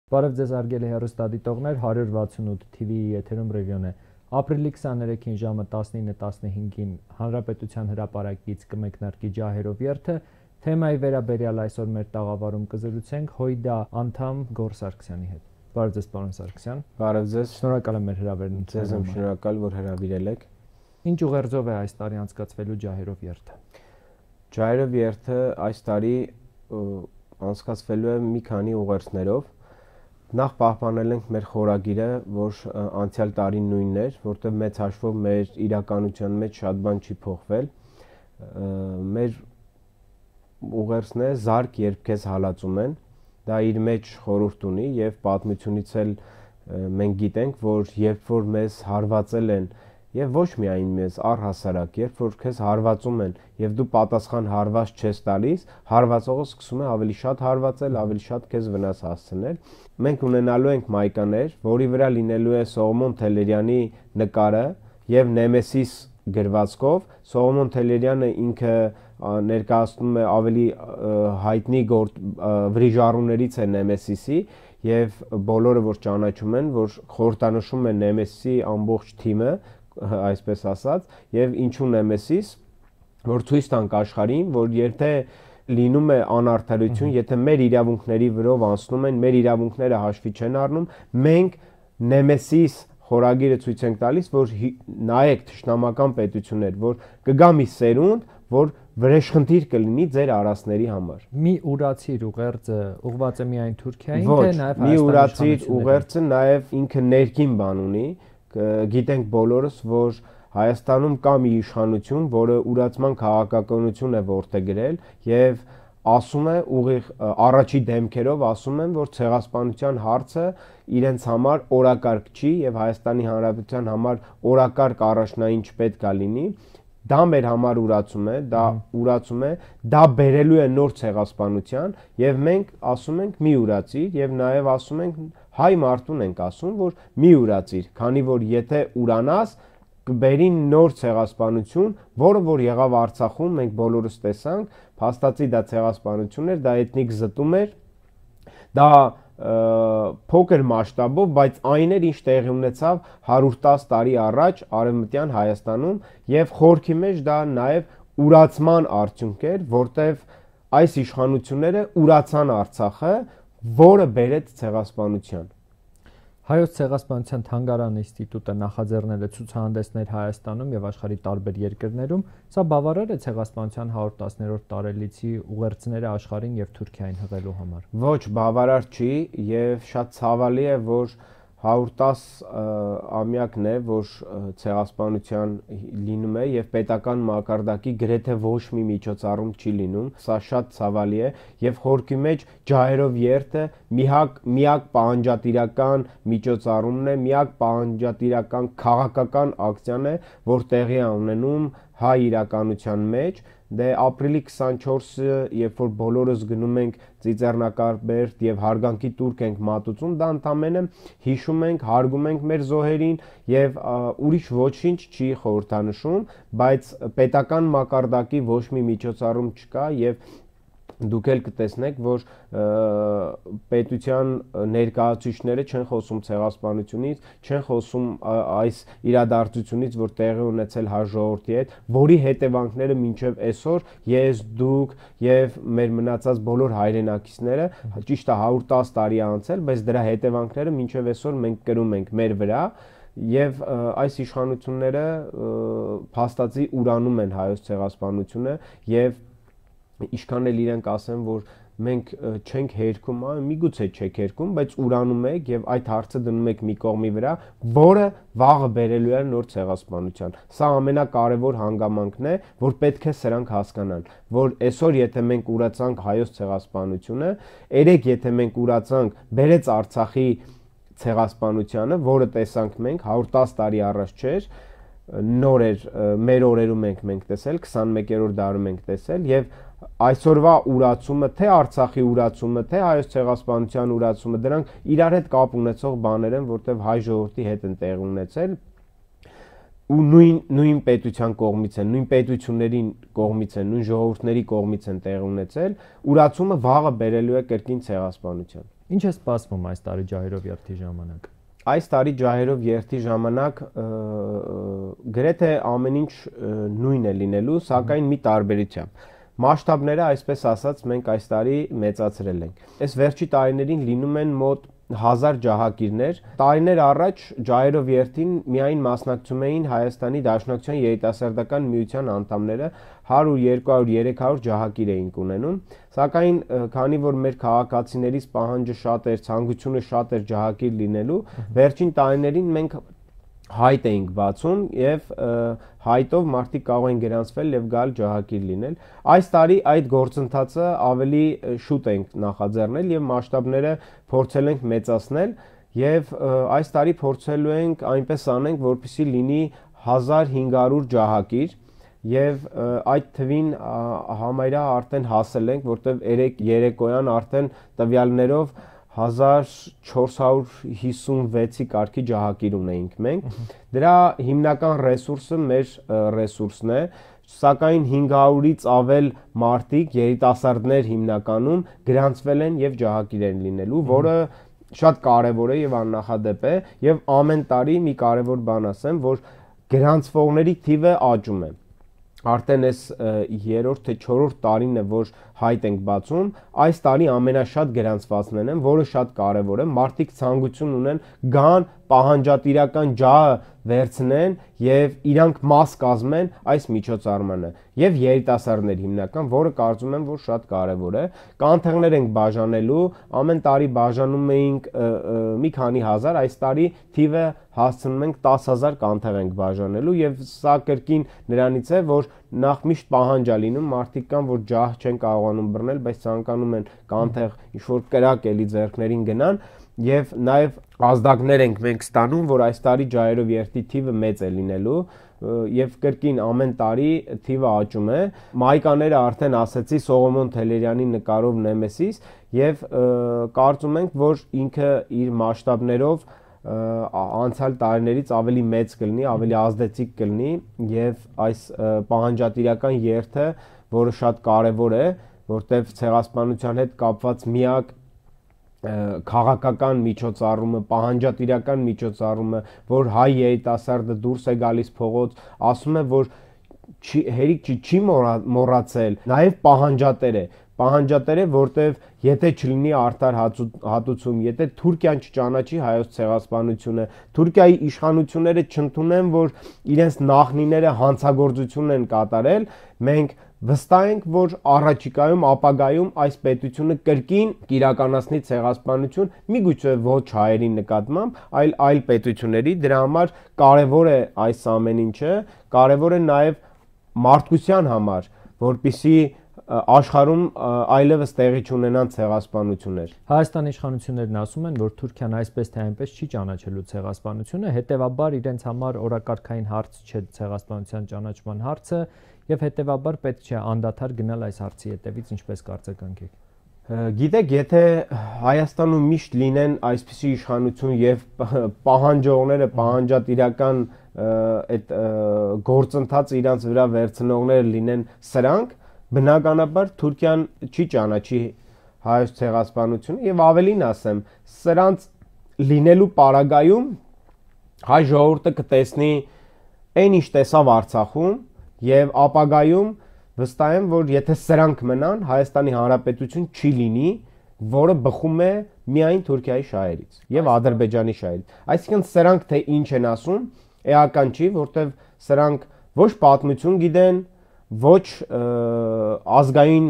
Բարև ձեզ հարգելի հեռուստադիտողներ, 168 TV-ի եթերում Ռևիոն է։ Ապրիլի 23-ին ժամը 19:15-ին Հանրապետության հրապարակից կմեկնարկի ջահերով երթը, թեմայի վերաբերյալ այսօր մեր տաղավարում կզրուցենք ՀՅԴ անդամ Գոռ Սարգսյանի հետ։ Բարև ձեզ, պարոն Սարգսյան։ Բարև ձեզ։ Շնորհակալ եմ մեր հրավերն Ձեզ եմ շնորհակալ, որ հրավիրել եք։ Ինչ ուղերձով է այս տարի անցկացվելու ջահերով երթը։ Ջահերով երթը այս տարի անցկացվելու է մի քանի ուղերձներով։ Նախ պահպանել ենք մեր խորագիրը, որ անցյալ տարին նույնն էր, որտեղ մեծ հաշվով մեր իրականության մեջ շատ բան չի փոխվել։ Մեր ուղերձն է «Զարկ, երբ քեզ հալածում են», դա իր մեջ խորհուրդ ունի եւ պատմությունից էլ մենք գիտենք, որ երբ որ մեզ հարվածել են եւ ոչ միայն մեզ առհասարակ, երբ որ քեզ հարվածում են եւ դու պատասխան հարված չես տալիս, հարվածողը սկսում է ավելի շատ հարվածել, ավելի շատ քեզ վնաս հասցնել։ Մենք ունենալու ենք մայկաներ, որի վրա լինելու է Սողոմոն Թելերյանի նկարը եւ Նեմեսիս գրվածքով։ Սողոմոն Թելերյանը ինքը ներկայացնում է ավելի հայտնի վրիժառուներից է Նեմեսիսի եւ բոլորը որ ճանաչում են, որ խորհրդանշում է Նեմեսիսի ամբողջ թիմը, այսպես ասած, եւ ինչու Նեմեսիս, որ ցույց տանք աշխարհին, որ եթե լինում է անարդարություն, եթե մեր իրավունքների վրով անցնում են, մեր իրավունքները հաշվի չեն առնում, մենք Նեմեսիս խորագիրը ցույց ենք տալիս, որ նայեք թշնամական պետություններ, որ կգա մի սերունդ, որ վրեժխնդիր կլինի ձեր արասների համար։ Մի ուրացիր ուղերձը ուղղված է միայն Թուրքիային, թե նաեւ մի ուրացիր ուղերձը նաեւ ինքը ներքին բան ունի, գիտենք բոլորս, որ Հայաստանում կա մի իշխանություն, որը ուրացման քաղաքականություն է որդեգրել եւ ասում է ուղիղ առաջի դեմքերով ասում են, որ ցեղասպանության հարցը իրենց համար օրակարգ չի եւ Հայաստանի Հանրապետության համար օրակարգ առաջնային չպետք է լինի։ Դա մեր համար ուրացում է, դա բերելու է նոր ցեղասպանության եւ մենք ասում ենք մի ուրացիր եւ նաեւ ասում ենք հայ մարդուն ենք ասում, որ մի ուրացիր, քանի որ եթե ուրանաս կբերի նոր ցեղասպանություն, որը որ եղավ Արցախում, մենք բոլորս տեսանք, փաստացի դա ցեղասպանություն էր, դա էթնիկ զտում էր, դա փոքր մասշտաբով, բայց այն էր, ինչ տեղի ունեցավ 110 տարի առաջ Արևմտյան Հայաստանում եւ խորքի մեջ դա նաեւ ուրացման արդյունք էր, որտեվ այս իշխանությունները ուրացան Արցախը, որը բերեց ցեղասպանության։ Հայոց ցեղասպանության թանգարան ինստիտուտը նախաձեռնել է ցուցահանդեսներ Հայաստանում եւ աշխարհի տարբեր երկրներում, սա բավարար է ցեղասպանության 110-րդ տարելիցի ուղերձները աշխարհին եւ Թուրքիային հղելու համար։ Ոչ, բավարար չի եւ շատ ցավալի է, որ 110 ամյակն է, որ ցեղասպանության լինում է եւ պետական մակարդակի գրեթե ոչ մի միջոցառում չի լինում։ Սա շատ ցավալի է եւ խորքի մեջ ջահերով երթը միակ պահանջատիրական միջոցառումն է, միակ պահանջատիրական քաղաքական ակցիան է, որ տեղի է ունենում հայ իրականության մեջ։ Դե ապրիլի 24-ը, երբ որ բոլորս գնում ենք Ծիծեռնակարբերդ եւ հարգանքի տուրք ենք մատուցում, դա ընդամենը հիշում ենք, հարգում ենք մեր զոհերին եւ ուրիշ ոչինչ չի խորհրդանշում, բայց պետական մակարդակի ոչ մի միջոցառում չկա եւ դուք էլ կտեսնեք, որ պետության ներկայացուցիչները չեն խոսում ցեղասպանությունից, չեն խոսում այս իրադարձությունից, որ տեղի ունեցել հայ ժողովրդի հետ, որի հետևանքները մինչև այսօր ես, դուք եւ մեր մնացած բոլոր հայրենակիցները, ճիշտ է 110 տարի է անցել, բայց դրա հետևանքները մինչև այսօր մենք կրում ենք մեր վրա եւ այս իշխանությունները փաստացի ուրանում են հայոց ցեղասպանությունը եւ Ինչքան էլ իրենք ասեն, որ մենք չենք հերքում, միգուցե չեք հերքում, բայց ուրանում եք եւ այդ հարցը դնում եք մի կողմի վրա, որը վաղը բերելու է նոր ցեղասպանության։ Սա ամենակարևոր հանգամանքն է, որ պետք է սրանք հասկանան, որ այսօր եթե մենք ուրացանք հայոց ցեղասպանությունը, երեք եթե մենք ուրացանք բերեց Արցախի ցեղասպանությանը, որը տեսանք մենք 110 տարի առաջ չէր, նոր էր մեր օրերում մենք տեսել 21-րդ դարում ենք տեսել եւ այսօրվա ուրացումը թե Արցախի ուրացումը թե հայոց ցեղասպանության ուրացումը դրանք իրար հետ կապ ունեցող բաներ են, որտեղ հայ ժողովրդի հետ են տեղի ունեցել ու նույն պետության կողմից են, նույն պետությունների կողմից են, նույն ժողովուրդների կողմից են տեղի ունեցել, ուրացումը վաղը բերելու է կրկին ցեղասպանության։ Ինչ է սպասվում այս տարի ջահերով երթի ժամանակ։ Այս տարի ջահերով երթի ժամանակ գրեթե ամեն ինչ նույն է լինելու, սակայն մի տարբերությամբ։ Մասշտաբները, այսպես ասած, մենք այս տարի մեծացրել ենք։ Այս վերջի տարիներին լինում են մոտ 1000 ջահակիրներ։ Տարիներ առաջ ջահերով երթին միայն մասնակցում էին Հայաստանի Դաշնակցության երիտասարդական միության անդամները, 100, 200, 300 ջահակիր էինք ունենում, սակայն քանի որ մեր քաղաքացիներից պահանջը շատ էր, ցանկությունը շատ էր ջահակիր լինելու, վերջին տարիներին մենք հայտ էինք բացում եւ հայտով մարդիկ կարող են գրանցվել եւ գալ ջահակիր լինել։ Այս տարի այդ գործընթացը ավելի շուտ ենք նախաձեռնել եւ մասշտաբները փորձել ենք մեծացնել եւ այս տարի փորձելու ենք այնպես անենք, որպեսզի լինի 1500 ջահակիր եւ այդ թվին համարյա արդեն հասել ենք, որտեվ երեկոյան արդեն տվյալներով 1456-ի կարգի ջահակիր ունեինք մենք։ Դրա հիմնական ռեսուրսը մեր ռեսուրսն է, սակայն 500-ից ավել մարդիկ, երիտասարդներ հիմնականում գրանցվել են եւ ջահակիր են լինելու, որը շատ կարեւոր է եւ աննախադեպ է եւ ամեն տարի մի կարեւոր բան ասեմ, որ գրանցվողների թիվը աճում է։ Արդեն այս 3-րդ թե 4-րդ տարին է, որ հայտ ենք բացում, այս տարի ամենաշատ գրանցվածներն են, որը շատ կարևոր է, մարդիկ ցանկություն ունեն գան, պահանջատիրական ջահը վերցնեն եւ իրանք մաս կազմեն այս միջոցառմանը եւ երիտասարդներ հիմնական, որը կարծում եմ, որ շատ կարեւոր է։ Կանթեղներ ենք բաժանելու, ամեն տարի բաժանում էինք մի քանի հազար, այս տարի թիվը հասցնում ենք 10000 կանթեղ ենք բաժանելու եւ սա կրկին նրանից է, որ նախ միշտ պահանջ է լինում, մարդիկ կան, որ ջահ չեն կարողանում բռնել, բայց ցանկանում են կանթեղ ինչ-որ կրակ էլի ձեռքներին գնան եւ նաեւ ազդակներ ենք մենք ստանում, որ այս տարի ջահերով երթի թիվը մեծ է լինելու եւ կրկին ամեն տարի թիվը աճում է։ Մայկաները արդեն ասեցի Սողոմոն Թելերյանի նկարով Նեմեսիս եւ կարծում ենք, որ ինքը իր մասշտաբներով անցյալ տարիներից ավելի մեծ կլինի, ավելի ազդեցիկ կլինի եւ այս պահանջատիրական երթը, որը շատ կարեւոր է, որտեղ ցեղասպանության հետ կապված միակ քաղաքական միջոցառումը, պահանջատիրական միջոցառումը, որ հայ երիտասարդը դուրս է գալիս փողոց, ասում է, որ հերիք չի մոռացել, նաեւ պահանջատեր է, որտեվ եթե չլինի արդար հատուցում, եթե Թուրքիան չճանաչի հայոց ցեղասպանությունը, Թուրքիայի իշխանությունները չընդունեն, որ իրենց նախնիները հանցագործություն են կատարել, մենք վստահ ենք, որ առաջիկայում ապագայում այս պետությունը կրկին կիրականացնի ցեղասպանություն, միգուցե ոչ հայերի նկատմամբ, այլ պետությունների, դրա համար կարևոր է այս ամեն ինչը, կարևոր է նաև մարդկության համար, որպեսզի աշխարհում այլևս տեղի չունենան ցեղասպանություններ։ Հայաստանի իշխանություններն ասում են, որ Թուրքիան այսպես թե այնպես չի ճանաչելու ցեղասպանությունը, հետևաբար իրենց համար օրակարգային հարց չէ ցեղասպանության ճանաչման հարցը, եւ հետեւաբար պետք չէ անդադար գնալ այս հարցի հետևից, ինչպես կարծեքանք եք։ Գիտեք, եթե Հայաստանում միշտ լինեն այսպիսի իշխանություն եւ պահանջողները, պահանջատիրական այդ գործընթացը իրանց վրա վերցնողները լինեն սրանք, բնականաբար Թուրքիան չի ճանաչի հայոց ցեղասպանությունը եւ ավելին ասեմ, սրանց լինելու պարագայում հայ ժողովուրդը կտեսնի այն ինչ տեսավ Արցախում եւ ապագայում վստահ եմ, որ եթե սրանք մնան, Հայաստանի Հանրապետություն չի լինի, որը բխում է միայն Թուրքիայի շահերից եւ Ադրբեջանի շահերից։ Այսինքն սրանք թե ինչ են ասում, էական չի, որտեվ սրանք ոչ պատմություն գիտեն, ոչ ազգային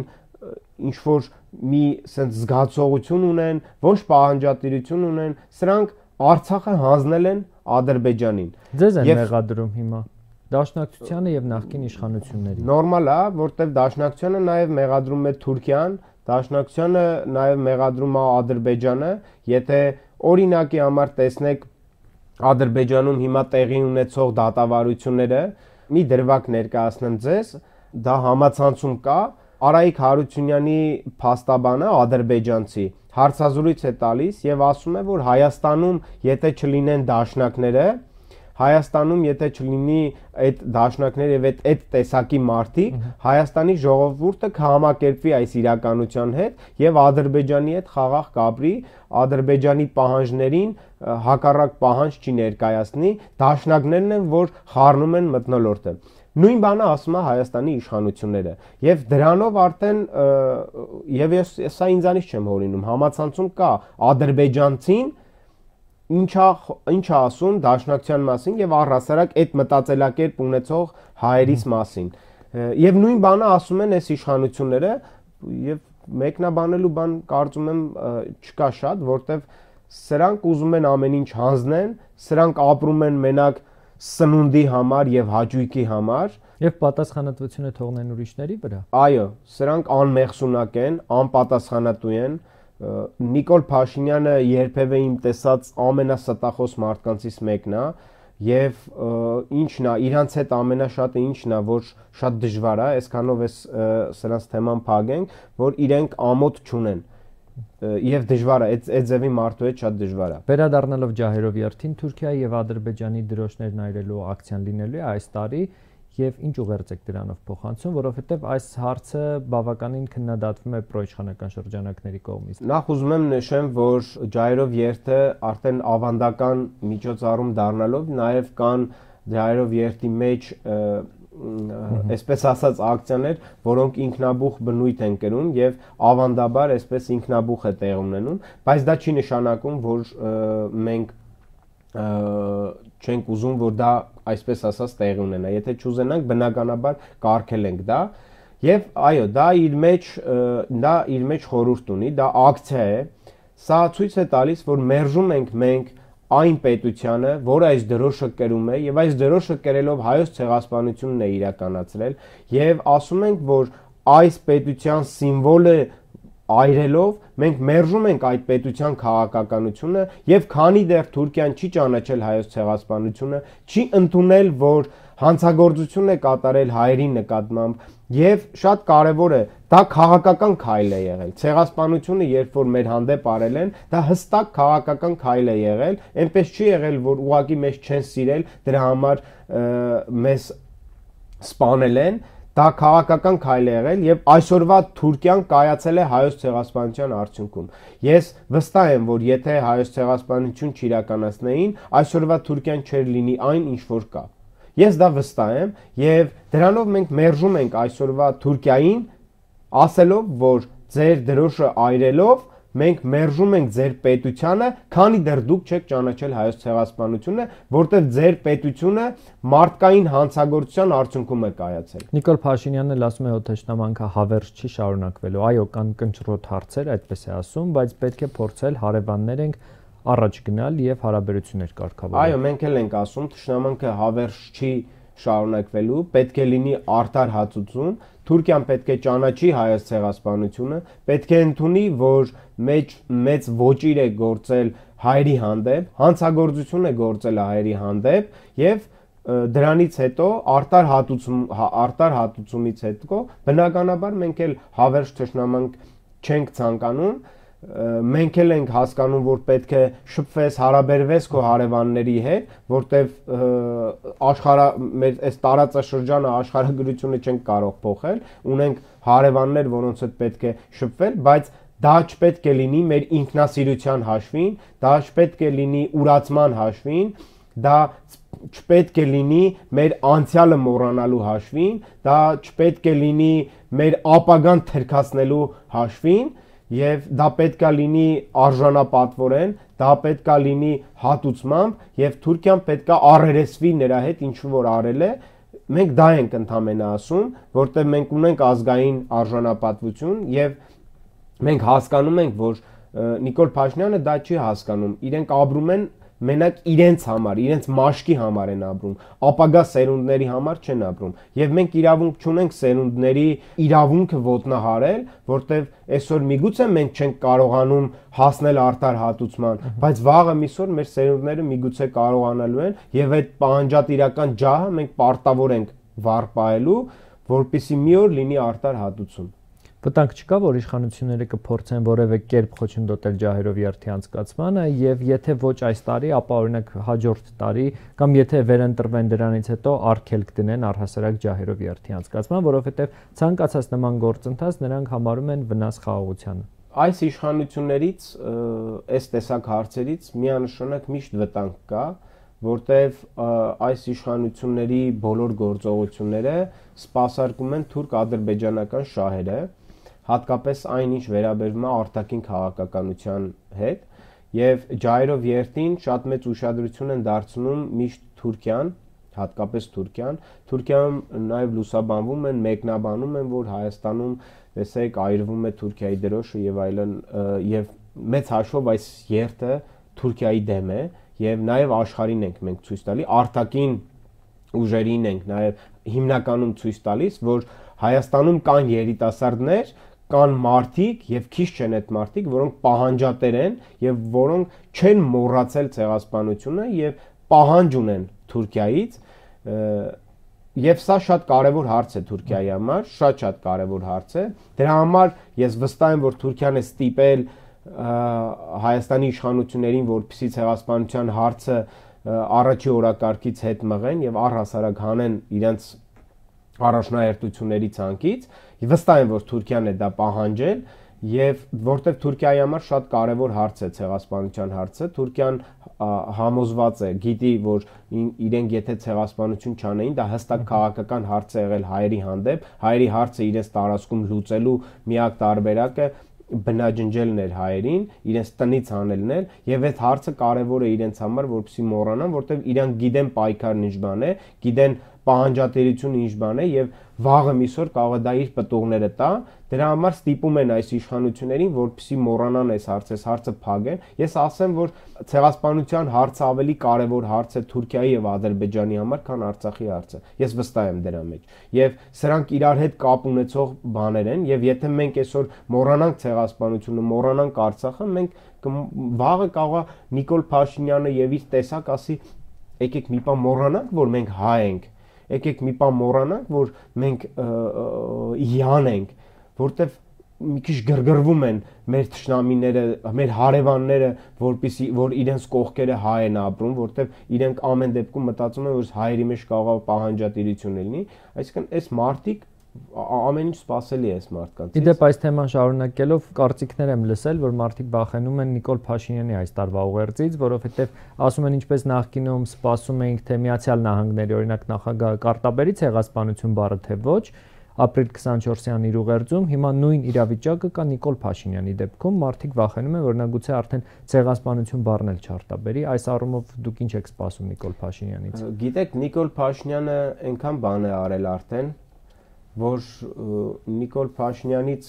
ինչ-որ մի sense զգացողություն ունեն, ոչ պահանջատիրություն ունեն, սրանք Արցախը հանձնել են Ադրբեջանին։ Ձեզ են մեղադրում հիմա Դաշնակցությանը եւ նախկին իշխանություններին։ Նորմալ է, որտեվ Դաշնակցությանը նաեւ մեղադրում է Թուրքիան, Դաշնակցությանը նաեւ մեղադրում է Ադրբեջանը, եթե օրինակի համար տեսնեք Ադրբեջանում հիմա տեղի ունեցող դատավարությունները, մի դրվագ ներկայացնեմ ձեզ, դա համացանցում կա, Արայիկ Հարությունյանի փաստաբանը ադրբեջանցի հարցազրույց է տալիս եւ ասում է, որ Հայաստանում եթե չլինեն դաշնակները, Հայաստանում եթե չլինի այդ դաշնակներ եւ այդ տեսակի մարդիկ, Հայաստանի ժողովուրդը կհամակերպվի այս իրականության հետ եւ Ադրբեջանի հետ խաղաղ կապրի, Ադրբեջանի պահանջներին հակառակ պահանջ չի ներկայացնի, դաշնակներն են, որ խառնում են մթնոլորտը։ Նույն բանը ասում է Հայաստանի իշխանությունները եւ դրանով արդեն եւ սա ինձանից չեմ հորինում, համացանցում կա ադրբեջանցին ինչա ասում դաշնակցության մասին եւ առհասարակ այդ մտածելակերպ ունեցող հայերիս մասին։ Եվ նույն բանը ասում են այս իշխանությունները եւ մեկնաբանելու բան կարծում եմ չկա շատ, որտեվ սրանք ուզում են ամեն ինչ հանձնեն, սրանք ապրում են մենակ սնունդի համար եւ հաճույքի համար եւ պատասխանատվությունը թողնեն ուրիշների վրա։ Այո, սրանք անմեղսունակ են, անպատասխանատու են։ Նիկոլ Փաշինյանը երբևէ իմ տեսած ամենաստախոս մարդկանցից մեկն է եւ ինչն է իրանց հետ ամենաշատը ինչն է որ շատ դժվար է, այսքանով էս սրանց թեման փակենք, որ իրենք ամոթ չունեն եւ դժվար է, այդ ձևի մարդու հետ շատ դժվար է։ Վերադառնալով ջահերով երթին Թուրքիայի եւ Ադրբեջանի դրոշներն այրելու ակցիան լինելու է այս տարի եւ ինչ ուղերձ եք դրանով փոխանցում, որովհետեւ այս հարցը բավականին քննադատվում է պրոիշխանական շրջանակների կողմից։ Նախ ուզում եմ նշեմ, որ ջահերով երթը արդեն ավանդական միջոցառում դառնալով նաեւ կան ջահերով երթի մեջ այսպես ասած ակցիաներ, որոնք ինքնաբուխ բնույթ են կրում եւ ավանդաբար այսպես ինքնաբուխ է տեղ ունենում, բայց դա չի նշանակում, որ մենք չենք ուզում, որ դա այսպես ասած տեղի ունենա։ Եթե չուզենանք, բնականաբար կարգել ենք դա եւ այո, դա իր մեջ խորհուրդ ունի, դա ակցիա է։ Սա ցույց է տալիս, որ մերժում ենք մենք այն պետությանը, որը այս դրոշը կրում է եւ այս դրոշը կրելով հայոց ցեղասպանությունն է իրականացրել եւ ասում ենք, որ այս պետության սիմվոլը այրելով մենք մերժում ենք այդ պետության քաղաքականությունը եւ քանի դեռ Թուրքիան չի ճանաչել հայոց ցեղասպանությունը, չի ընդունել, որ հանցագործություն է կատարել հայերի նկատմամբ եւ շատ կարեւոր է, դա քաղաքական քայլ է եղել։ Ցեղասպանությունը երբ որ մեր հանդեպ արել են, դա հստակ քաղաքական քայլ է եղել, այնպես չի եղել, որ ուղակի մեզ չեն սիրել, դրա համար մեզ սպանել են։ Դա քաղաքական քայլ է եղել եւ այսօրվա Թուրքիան կայացել է հայոց ցեղասպանության արդյունքում։ Ես վստահ եմ, որ եթե հայոց ցեղասպանություն չիրականացնեին, այսօրվա Թուրքիան չէր լինի այն, ինչ որ կա։ Ես դա վստահ եմ եւ դրանով մենք մերժում ենք այսօրվա Թուրքիային, ասելով, որ ձեր դրոշը այրելով մենք մերժում ենք ձեր պետությանը, քանի դեռ դուք չեք ճանաչել հայոց ցեղասպանությունը, որտեղ ձեր պետությունը մարդկային հանցագործության արդյունքում է կայացել։ Նիկոլ Փաշինյանն էլ ասում է, որ թշնամանքը հավերժ չի շարունակվելու։ Այո, կան կնճռոտ հարցեր, այդպես է ասում, բայց պետք է փորձել հարևաններ ենք առաջ գնալ եւ հարաբերություններ կարգավորել։ Այո, մենք էլ ենք ասում, թշնամանքը հավերժ չի շարունակվելու, պետք է լինի արդար հացուցում, Թուրքիան պետք է ճանաչի հայոց ցեղասպանությունը, պետք է ընդունի, որ մեծ ոճիր է գործել հայերի հանդեպ, հանցագործություն է գործել հայերի հանդեպ եւ դրանից հետո արդար հատուցումից հետո բնականաբար մենք էլ հավերժ թշնամանք չենք ցանկանում, մենք էլ ենք հասկանում, որ պետք է շփվես, հարաբերվես քո հարևանների հետ, որտեվ մեր այս տարածաշրջանը աշխարհագրությունը չենք կարող փոխել, ունենք հարևաններ, որոնց հետ պետք է շփվել, բայց դա չպետք է լինի մեր ինքնասիրության հաշվին, դա չպետք է լինի ուրացման հաշվին, դա չպետք է լինի մեր անցյալը մոռանալու հաշվին, դա չպետք է լինի մեր ապագան թրքացնելու հաշվին, եւ դա պետքա լինի արժանապատվորեն, դա պետքա լինի հատուցմամբ եւ Թուրքիան պետքա առերեսվի նրա հետ ինչ որ արել է, մենք դա ենք ընդհանրապես ասում, որտեղ մենք ունենք ազգային արժանապատվություն եւ մենք հասկանում ենք, որ Նիկոլ Փաշինյանը դա չի հասկանում, իրենք ապրում են մենակ իրենց համար, իրենց մաշկի համար են ապրում, ապագա սերունդների համար չեն ապրում։ Եվ մենք իրավունք չունենք սերունդների իրավունքը ոտնահարել, որտեղ այսօր միգուցե մենք չենք կարողանում հասնել արդար հատուցման, բայց վաղը միսօր մեր սերունդները միգուցե կարողանալու են եւ այդ պահանջատիրական ջահը մենք պարտավոր ենք վառ պահելու, որպեսզի մի օր լինի արդար հատուցում։ Վտանգ չկա, որ իշխանությունները կփորձեն որևէ կերպ խոչընդոտել ջահերով երթի անցկացմանը, եւ եթե ոչ այս տարի, ապա օրինակ հաջորդ տարի կամ եթե վերընտրվեն դրանից հետո արգելք դնեն առհասարակ ջահերով երթի անցկացման, որովհետեւ ցանկացած նման գործընթաց նրանք համարում են վնաս խաղաղությանը։ Այս իշխանություններից, այս տեսակ հարցերից միանշանակ միշտ վտանգ կա, որտեվ այս իշխանությունների բոլոր գործողությունները սպասարկում են թուրք-ադրբեջանական շահերը, հատկապես այն, ինչ վերաբերում է արտաքին քաղաքականության հետ, եւ ջահերով երթին շատ մեծ ուշադրություն են դարձնում միշտ Թուրքիան, հատկապես Թուրքիայում նաեւ լուսաբանվում են, մեկնաբանում են, որ Հայաստանում, տեսեք, այրվում է Թուրքիայի դրոշը եւ այլն, եւ մեծ հաշվով այս երթը Թուրքիայի դեմ է եւ նաեւ աշխարհին ենք մենք ցույց տալի, արտաքին ուժերին ենք նաեւ հիմնականում ցույց տալիս, որ Հայաստանում կան երիտասարդներ, կան մարդիկ եւ քիչ չեն այդ մարդիկ, որոնք պահանջատեր են եւ որոնք չեն մոռացել ցեղասպանությունը եւ պահանջ ունեն Թուրքիայից, եւ սա շատ կարեւոր հարց է Թուրքիայի համար, շատ կարեւոր հարց է։ Դրա համար ես վստահ եմ, որ Թուրքիան է ստիպել Հայաստանի իշխանություններին, որպեսզի ցեղասպանության հարցը առաջի օրակարգից հետ մղեն եւ առհասարակ հանեն իրենց առաջնահերթությունների ցանկից, վստահ եմ, որ Թուրքիան է դա պահանջել եւ որտեվ Թուրքիայի համար շատ կարեւոր հարց է ցեղասպանության հարցը, Թուրքիան համոզված է, գիտի, որ իրենք եթե ցեղասպանություն չանեին, դա հստակ քաղաքական հարց է եղել հայերի հանդեպ, հայերի հարցը իրենց տարածքում լուծելու միակ տարբերակը բնաջնջելն էր հայերին, իրենց տնից հանելն էր եւ այդ հարցը կարեւոր է իրենց համար, որպեսզի մոռանան, որտեվ իրանք գիտեն պայքարն ինչ բան է, գիտեն պահանջատիրությունը ինչ բան է եւ վաղը միսօր կարող է դա իր պտուղները տա, դրա համար ստիպում են այս իշխանություններին, որպեսզի մոռանան այս հարցը փակեն։ Ես ասեմ, որ ցեղասպանության հարցը ավելի կարևոր հարց է Թուրքիայի եւ Ադրբեջանի համար, քան Արցախի հարցը։ Ես վստահ եմ դրա մեջ։ Եվ սրանք իրար հետ կապ ունեցող բաներ են, եւ եթե մենք այսօր մոռանանք ցեղասպանությունը, մոռանանք Արցախը, մենք վաղը կարող է Նիկոլ Փաշինյանը եւ իր տեսակ ասի, եկեք մի բան մոռանանք, որ մենք հայ ենք, եկեք մի բան մոռանանք, որ մենք իյան ենք, որտեվ մի քիչ գրգռվում են մեր թշնամիները, մեր հարևանները, որ իրենց կողքերը հայ են ապրում, որտեվ իրենք ամեն դեպքում մտածում են, որ հայերի մեջ կարող է պահանջատիրություն լինի, այսինքն այս մարդիկ ամեն ինչ սпасելի է այս մարդկանց։ Իդեպ այս թեման շարունակելով կարծիքներ եմ լսել, որ մարդիկ վախենում են Նիկոլ Փաշինյանի այս տարվա ուղերձից, որովհետև ասում են ինչպես նախկինում սպասում էինք, թե Միացյալ Նահանգների օրինակ նախագահ կարտաբերի ցեղասպանություն բառը թե ոչ, ապրիլ 24-յան իր ուղերձում, հիմա նույն իրավիճակը կա Նիկոլ Փաշինյանի դեպքում, մարդիկ վախենում են, որ նա գուցե արդեն ցեղասպանություն բառն էլ չարտաբերի, այս առումով դուք ինչ եք սպասում Նիկոլ Փաշինյանից։ Գիտեք, Նիկոլ Փաշինյանը այնքան բան է արել արդեն, որ Նիկոլ Փաշինյանից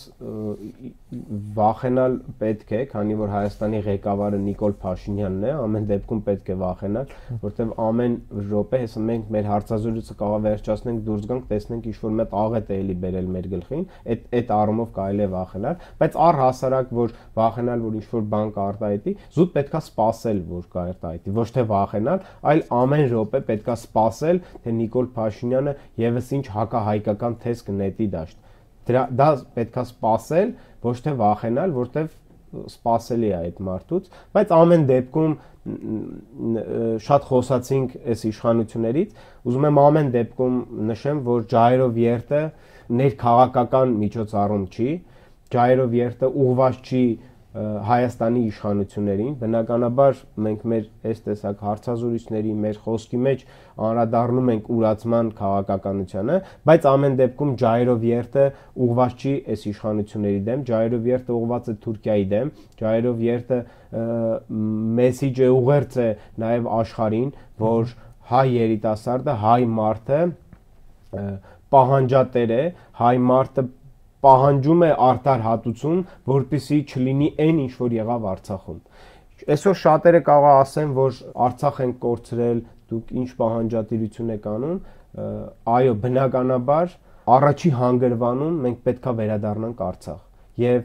վախենալ պետք է, քանի որ Հայաստանի ղեկավարը Նիկոլ Փաշինյանն է, ամեն դեպքում պետք է վախենալ, որտեղ ամեն րոպե, հեսա մենք մեր հարցազրույցը կարող վերջացնենք, դուրս գանք, տեսնենք ինչ-որ մեծ աղետ է էլի բերել մեր գլխին, այդ առումով կարելի է վախենալ, բայց առհասարակ որ վախենալ, որ ինչ-որ բան կարտահայտի, զուտ պետքա սպասել, որ կարտահայտի, ոչ թե վախենալ, այլ ամեն րոպե պետքա սպասել, թե Նիկոլ Փաշինյանը եւս ինչ հակահայկական թեզ կնետի դաշտ։ Դա պետքա սպասել, ոչ թե վախենալ, որտեվ սպասելի է այդ մարդուց, բայց ամեն դեպքում շատ խոսացինք այս իշխանություններից, ուզում եմ ամեն դեպքում նշեմ, որ ջահերով երթը ներքաղաքական միջոցառում չի, ջահերով երթը ուղղված չի Հայաստանի իշխանություններին, բնականաբար մենք մեր այս տեսակ հարցազրույցների, մեր խոսքի մեջ անդրադառնում ենք ուրացման քաղաքականությանը, բայց ամեն դեպքում ջահերով երթը ուղղված չի այս իշխանությունների դեմ, ջահերով երթը ուղղված է Թուրքիայի դեմ, ջահերով երթը մեսիջ է, ուղերձ է նաև աշխարհին, որ հայ երիտասարդը, հայ մարդը պահանջատեր է, հայ մարդը պահանջում է արդար հատուցում, որպեսզի չլինի այն, ինչ որ եղավ Արցախում։ Այսօր շատերը կարող ասեն, որ Արցախ են կորցրել, դուք ինչ պահանջատիրություն եք անում, այո, բնականաբար առաջի հանգրվանում մենք պետքա վերադառնանք Արցախ։ Եվ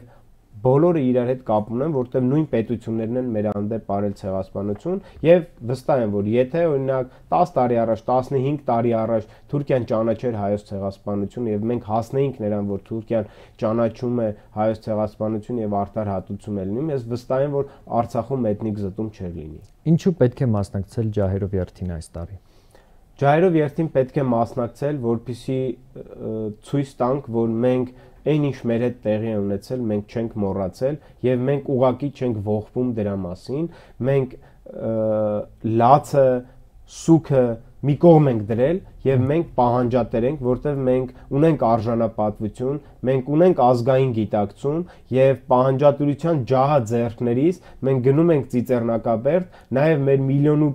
բոլորը իրար հետ կապ ունեն, որտեղ նույն պետություններն են մեր հանդեպ արել ցեղասպանություն եւ վստահ եմ, որ եթե օրինակ 10 տարի առաջ, 15 տարի առաջ Թուրքիան ճանաչեր հայոց ցեղասպանությունը եւ մենք հասնեինք նրան, որ Թուրքիան ճանաչում է հայոց ցեղասպանություն եւ արդար հատուցում է լինում, ես վստահ եմ, որ Արցախում էթնիկ զտում չէր լինի։ Ինչու պետք է մասնակցել ջահերով երթին այս տարի։ Ջահերով երթին պետք է մասնակցել, որպեսզի ցույց տանք, որ մենք այն ինչ մեր հետ տեղի է ունեցել, մենք չենք մոռացել եւ մենք ուղակի չենք ողբում դրա մասին, մենք լացը, սուքը մի կողմ ենք դրել եւ մենք պահանջատեր ենք, որտեղ մենք ունենք արժանապատվություն, մենք ունենք ազգային գիտակցում եւ պահանջատիրության ջահը ձեռքներից մենք գնում ենք Ծիծեռնակաբերդ, նաեւ մեր 1.5 միլիոն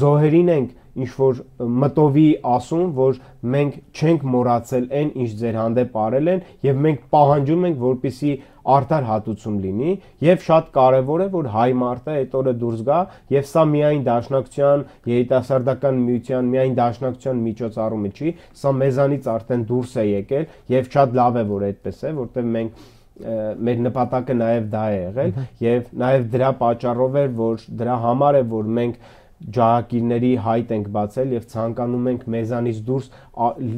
զոհերին ենք ինչ որ մտովի ասում, որ մենք չենք մոռացել այն, ինչ ձեր հանդեպ արել են եւ մենք պահանջում ենք, որպեսզի արդար հատուցում լինի եւ շատ կարեւոր է, որ հայ մարդը այդ օրը դուրս գա եւ սա միայն Դաշնակցության, երիտասարդական միության, միայն Դաշնակցության միջոցառումը չի, սա մեզանից արդեն դուրս է եկել եւ շատ լավ է, որ այդպես է, որտեղ մենք մեր նպատակը նաեւ դա է եղել եւ նաեւ դրա պատճառով էր, որ դրա համար է, որ մենք ջահակիրների հայտ ենք բացել եւ ցանկանում ենք մեզանից դուրս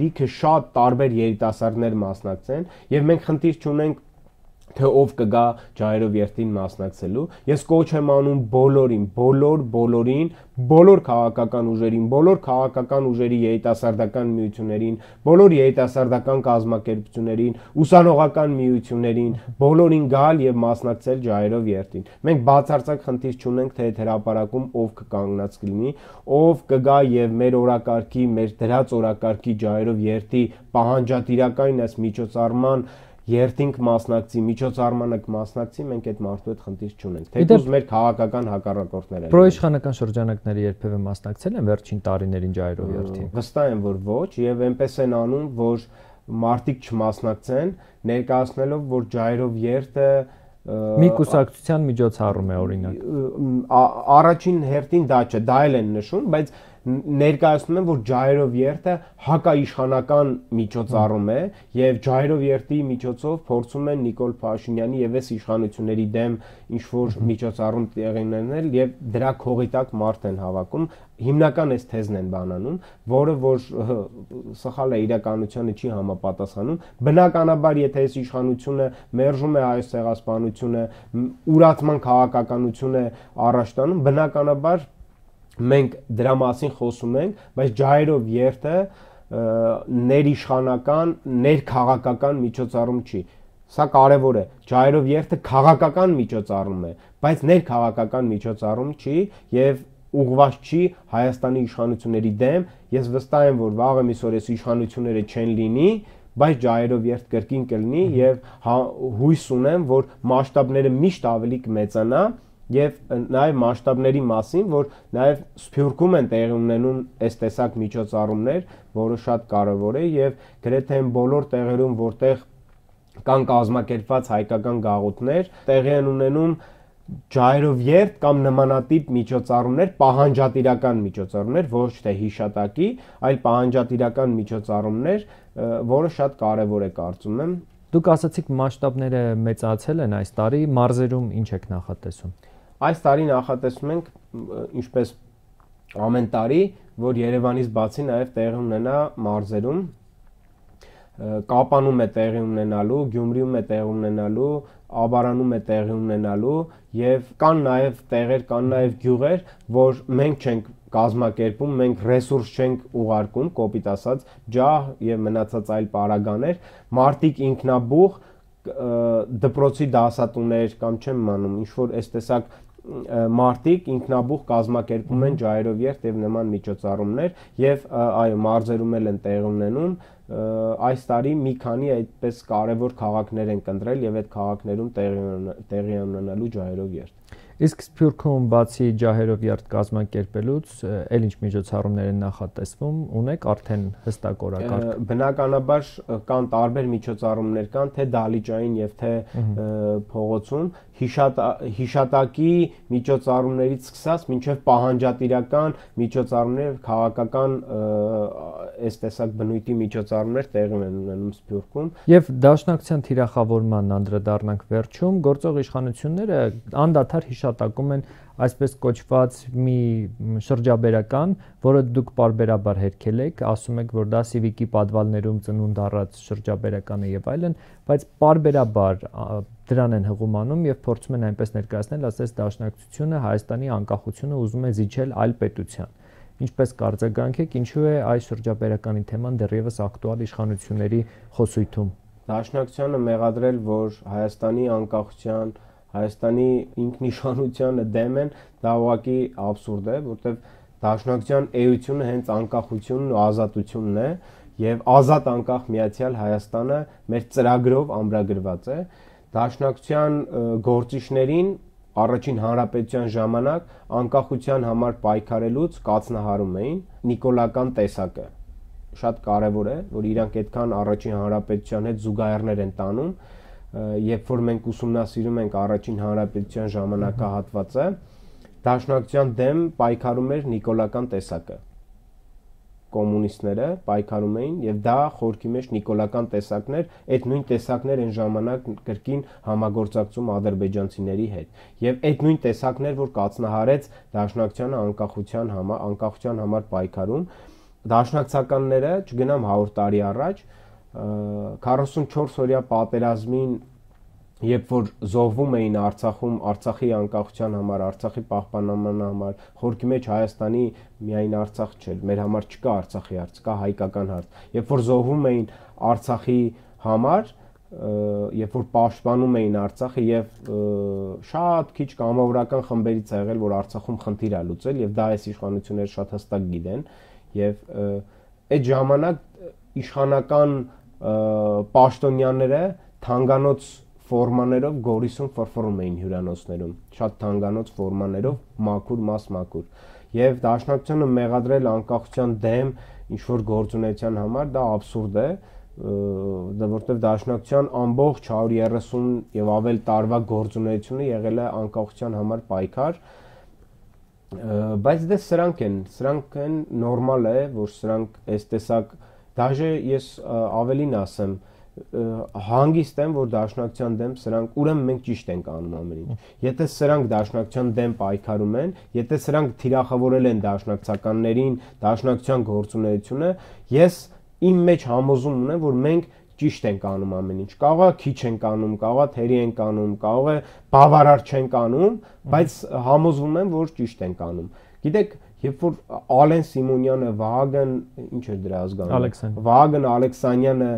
լիքը շատ տարբեր երիտասարդներ մասնակցեն եւ մենք խնդիր չունենք թե ով կգա ջահերով երթին մասնակցելու ես կոչ եմ անում բոլորին բոլոր քաղաքական ուժերի երիտասարդական միություններին բոլոր երիտասարդական կազմակերպություններին ուսանողական միություններին բոլորին գալ եւ մասնակցել ջահերով երթին մենք բացարձակ խնդիր չունենք թե այդ հրապարակում ով կկանգնած լինի ով կգա եւ մեր օրակարգի մեր դրած օրակարգի ջահերով երթի պահանջատիրական այս միջոցառման երթինք մասնակցի, միջոցառմանը կմասնակցի, մենք այդ մարդու հետ խնդիր չունենք։ Թեկուզ մեր քաղաքական հակառակորդները։ Պրոիշխանական շրջանակները երբևէ մասնակցել են վերջին տարիներին ջահերով երթին։ Վստահ եմ, որ ոչ, եւ այնպես են անում, որ մարդիկ չմասնակցեն, ներկայացնելով, որ ջահերով երթը մի կուսակցության միջոցառում է օրինակ։ Առաջին հերթին դա չէ, դա էլ են նշում, բայց ներկայացնում են, որ ջահերով երթը հակաիշխանական միջոցառում է եւ ջահերով երթի միջոցով փորձում են Նիկոլ Փաշինյանի եւ այս իշխանությունների դեմ ինչ որ միջոցառում տեղի ունենալ եւ դրա քողի տակ մարդ են հավաքում հիմնական այս թեզն են բանանում, որը որ սխալ է իրականությանը չի համապատասխանում բնականաբար եթե այս իշխանությունը մերժում է հայոց ցեղասպանությունը ուրացման քաղաքականությունը առաջ տանում բնականաբար մենք դրա մասին խոսում ենք, բայց ջահերով երթը ներիշխանական, ներքաղաքական միջոցառում չի։ Սա կարևոր է։ Ջահերով երթը քաղաքական միջոցառում է, բայց ներքաղաքական միջոցառում չի եւ ուղղված չի Հայաստանի իշխանությունների դեմ։ Ես վստահ եմ, որ վաղը միսօր այս իշխանությունները չեն լինի, բայց ջահերով երթ կրկին կլինի եւ հույս ունեմ, որ մասշտաբները միշտ ավելի կմեծանա եւ նաեւ մասշտաբների մասին, որ նաեւ Սփյուռքում են տեղի ունենում այս տեսակ միջոցառումներ, որը շատ կարեւոր է եւ գրեթե այն բոլոր տեղերում, որտեղ կան կազմակերպված հայկական գաղութներ, տեղի են ունենում ջահերով երթ կամ նմանատիպ միջոցառումներ, պահանջատիրական միջոցառումներ, ոչ թե հիշատակի, այլ պահանջատիրական միջոցառումներ, որը շատ կարեւոր է կարծում եմ։ Դուք ասացիք մասշտաբները մեծացել են այս տարի, մարզերում ինչ եք նախատեսում։ Այս տարի նախատեսում ենք, ինչպես ամեն տարի, որ Երևանից բացի նաև տեղի ունենա մարզերում, Կապանում է տեղի ունենալու, Գյումրիում է տեղի ունենալու, Աբարանում է տեղի ունենալու եւ կան նաև տեղեր, կան նաև գյուղեր, որ մենք չենք կազմակերպում, մենք ռեսուրս չենք ուղարկում, կոպիտ ասած, ջահ եւ մնացած այլ պարագաներ, մարդիկ ինքնաբուխ դպրոցի դասատուներ կամ չեմ իմանում, ինչ որ այս տեսակ մարդիկ ինքնաբուխ կազմակերպում են ջահերով երթ եւ նման միջոցառումներ եւ այո մարզերում էլ են տեղի ունենում այս տարի մի քանի այդպես կարևոր քաղաքներ են կընտրել եւ այդ քաղաքներում տեղի ունենալու ջահերով երթ Իսկ Սփյուռքում բացի ջահերով երթ կազմակերպելուց այլ ինչ միջոցառումներ են նախատեսվում ունեք արդեն հստակ օրակարգ Բնականաբար կան տարբեր միջոցառումներ կան թե դալիճային եւ թե փողոցում հիշատակի միջոցառումներից սկսած մինչև պահանջատիրական միջոցառումներ եւ քաղաքական այս տեսակ բնույթի միջոցառումներ տեղի են ունենում Սփյուռքում։ Եվ դաշնակցության թիրախավորման անդրադառնանք վերջում, գործող իշխանությունները անդադար հիշատակում են այսպես կոչված մի շրջաբերական, որը դուք պարբերաբար հերքել եք, ասում եք, որ դա Սիվիկի պատվալներում ծնունդ առած շրջաբերական է եւ այլն, բայց պարբերաբար դրան են հղումանում եւ փորձում են այնպես ներկայացնել, ասես դաշնակցությունը Հայաստանի անկախությունը ուզում է զիջել այլ պետության։ Ինչպես կարծեգանք եք, ինչու է այս շրջաբերականի թեման դեռևս ակտուալ իշխանությունների խոսույթում։ Դաշնակցությանը մեղադրել, որ Հայաստանի անկախության, Հայաստանի ինքնիշխանությանը դեմ են, դա ուղղակի աբսուրդ է, որտեղ դաշնակցության էությունը հենց անկախությունն ու ազատությունն է, եւ ազատ անկախ միացյալ Հայաստանը մեր ծրագրով ամրագրված է։ Դաշնակցության գործիչներին առաջին հանրապետության ժամանակ անկախության համար պայքարելուց կացնահարում էին նիկոլական տեսակը։ Շատ կարևոր է, որ իրանք այդքան առաջին հանրապետության հետ զուգահեռներ են տանում, երբ որ մենք ուսումնասիրում ենք առաջին հանրապետության ժամանակահատվածը, դաշնակցության դեմ պայքարում էր նիկոլական տեսակը։ Կոմունիստները պայքարում էին եւ դա խորքի մեջ նիկոլական տեսակներ, այդ նույն տեսակներ այն ժամանակ կրկին համագործակցում ադրբեջանցիների հետ եւ այդ նույն տեսակներ, որ կացնահարեց դաշնակցությանը անկախության համար պայքարում, դաշնակցականները չգնամ 100 տարի առաջ 44 օրյա պատերազմին երբ որ զոհվում էին Արցախում Արցախի անկախության համար, Արցախի պահպանման համար, խորքի մեջ Հայաստանի միայն Արցախ չէր, մեր համար չկա Արցախի հարց, կա հայկական հարց։ Երբ որ զոհվում էին Արցախի համար, երբ որ պաշտպանում էին Արցախը եւ շատ քիչ կամավորական խմբերից ա եղել, որ Արցախում խնդիր ա լուծել եւ դա այս իշխանությունները շատ հստակ գիտեն եւ այդ ժամանակ իշխանական պաշտոնյաները թանգանոց ֆորմաներով Գորիսում ֆրֆռում էին հյուրանոցներում, շատ թանգանոց ֆորմաներով, մաքուր։ Եվ դաշնակցությունը մեղադրել անկախության դեմ ինչ-որ գործունեության համար դա աբսուրդ է, որտեղ դաշնակցության ամբողջ 130 եւ ավել տարվա գործունեությունը եղել է անկախության համար պայքար, բայց դե սրանք են նորմալ է, որ սրանք այս տեսակ, դաժե ես ավելին ասեմ, հանգիստ եմ, որ դաշնակցության դեմ սրանք, ուրեմն մենք ճիշտ ենք անում ամեն ինչ։ Եթե սրանք դաշնակցության դեմ պայքարում են, եթե սրանք թիրախավորել են դաշնակցականներին, դաշնակցության գործունեությունը, ես իմ մեջ համոզում ունեմ, որ մենք ճիշտ ենք անում ամեն ինչ։ Կարող է քիչ ենք անում, կարող է թերի ենք անում, կարող է բավարար չենք անում, բայց համոզվում եմ, որ ճիշտ ենք անում։ Գիտեք, երբ որ Ալեն Սիմոնյանը, Վահագն, ինչ է դրա ազգանունը, Վահագն Ալեքսանյանը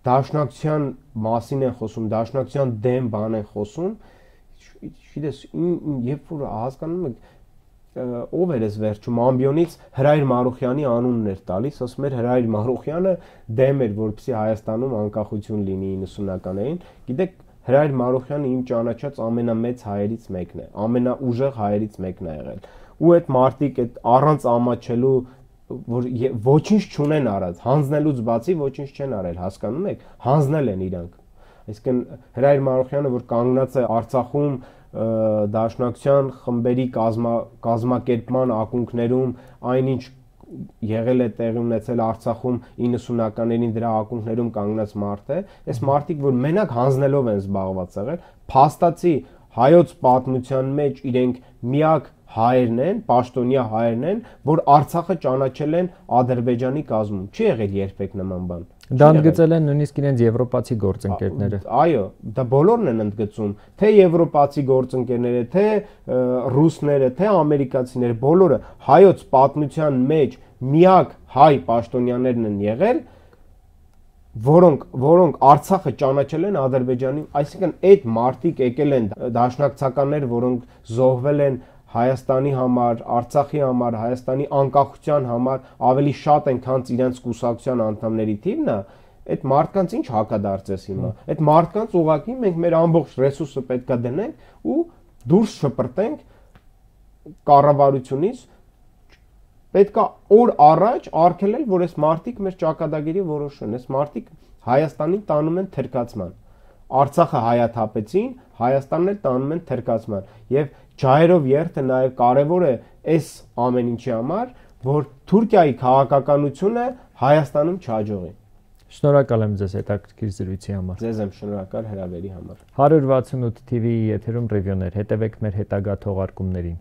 դաշնակցության մասին են խոսում, դաշնակցության դեմ բան են խոսում, գիտես, երբ որ հասկանում եք, ով էր էս վերջում ամբիոնից Հրայր Մարուխյանի անունն էր տալիս, ասում էր Հրայր Մարուխյանը դեմ էր, որպեսզի Հայաստանում անկախություն լինի 90-ականներին, գիտեք, Հրայր Մարուխյանը իմ ճանաչած ամենամեծ հայերից մեկն է, ամենաուժեղ հայերից մեկն է եղել, ու այդ մարդիկ այդ առանց ամաչելու որ ոչինչ չունեն արած, հանձնելուց բացի ոչինչ չեն արել, հասկանում եք, հանձնել են իրանք։ Այսինքն Հրայր Մարուխյանը, որ կանգնած է Արցախում դաշնակցության խմբերի կազմակերպման ակունքներում, այնինչ եղել է տեղի ունեցել Արցախում 90-ականներին դրա ակունքներում կանգնած մարդ է, այս մարդիկ, որ մենակ հանձնելով են զբաղված եղել, փաստացի հայոց պատմության մեջ իրենք միակ հայերն են, պաշտոնյա հայերն են, որ Արցախը ճանաչել են Ադրբեջանի կազմում։ Չի եղել երբեք նման բան։ Դա ընդգծել են նույնիսկ իրենց եվրոպացի գործընկերները։ Այո, դա բոլորն են ընդգծում, թե եվրոպացի գործընկերները, թե ռուսները, թե ամերիկացիները, բոլորը հայոց պատմության մեջ միակ հայ պաշտոնյաներն են եղել, որոնք Արցախը ճանաչել են Ադրբեջանի, այսինքն այդ մարդիկ եկել են դաշնակցականներ, որոնք զոհվել են Հայաստանի համար, Արցախի համար, Հայաստանի անկախության համար ավելի շատ են, քան իրենց կուսակցության անդամների թիվն է, այդ մարդկանց ինչ հակադարձես հիմա։ Այդ մարդկանց ուղղակի մենք մեր ամբողջ ռեսուրսը պետքա դնենք ու դուրս շպրտենք կառավարությունից, պետքա օր առաջ արգելել, որ այս մարդիկ մեր ճակատագիրի որոշեն, այս մարդիկ Հայաստանին տանում են թրկացման։ Արցախը հայաթափեցին, Հայաստանն էլ տանում են թրկացման։ Եվ ջահերով երթը նաև կարևոր է այս ամեն ինչի համար, որ Թուրքիայի քաղաքականությունը Հայաստանում չհաջողի։ Շնորհակալ եմ ձեզ հետաքրքիր զրույցի համար։ Ձեզ եմ շնորհակալ հրավերի համար։ 168 TV-ի եթերում ռևյուներ, հետևեք մեր հետագա թողարկումներին։